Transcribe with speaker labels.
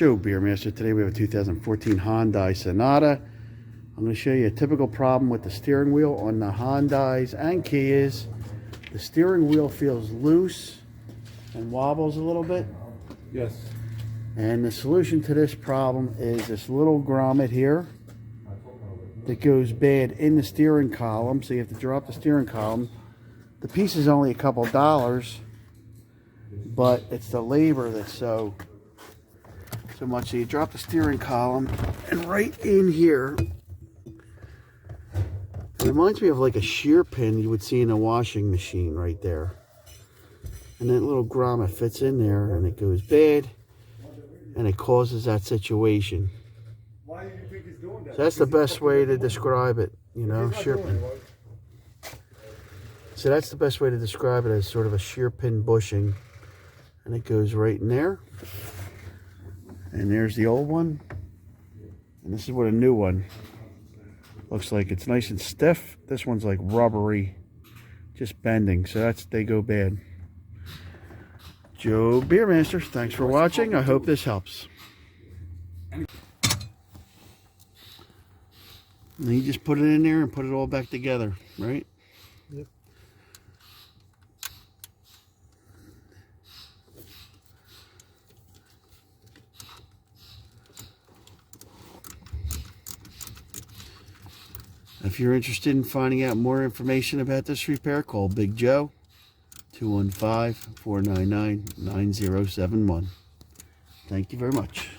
Speaker 1: Joe Beermaster. Today we have a 2014 Hyundai Sonata. I'm going to show you a typical problem with the steering wheel on the Hyundais and Kias. The steering wheel feels loose and wobbles a little bit.
Speaker 2: Yes.
Speaker 1: And the solution to this problem is this little grommet here that goes bad in the steering column. So you have to drop the steering column. The piece is only a couple dollars, but it's the labor that's so much. So you drop the steering column, and right in here, it reminds me of like a shear pin you would see in a washing machine right there. And that little grommet fits in there, and it goes bad, and it causes that situation.
Speaker 2: Why do you think he's doing that?
Speaker 1: So that's the best way to describe it, you know, shear pin. So that's the best way to describe it, as sort of a shear pin bushing. And it goes right in there. And there's the old one. And this is what a new one looks like. It's nice and stiff. This one's like rubbery, just bending. So they go bad. Joe Beermaster, thanks for watching. I hope this helps. And you just put it in there and put it all back together, right?
Speaker 2: Yep.
Speaker 1: If you're interested in finding out more information about this repair, call Big Joe, 215-499-9071. Thank you very much.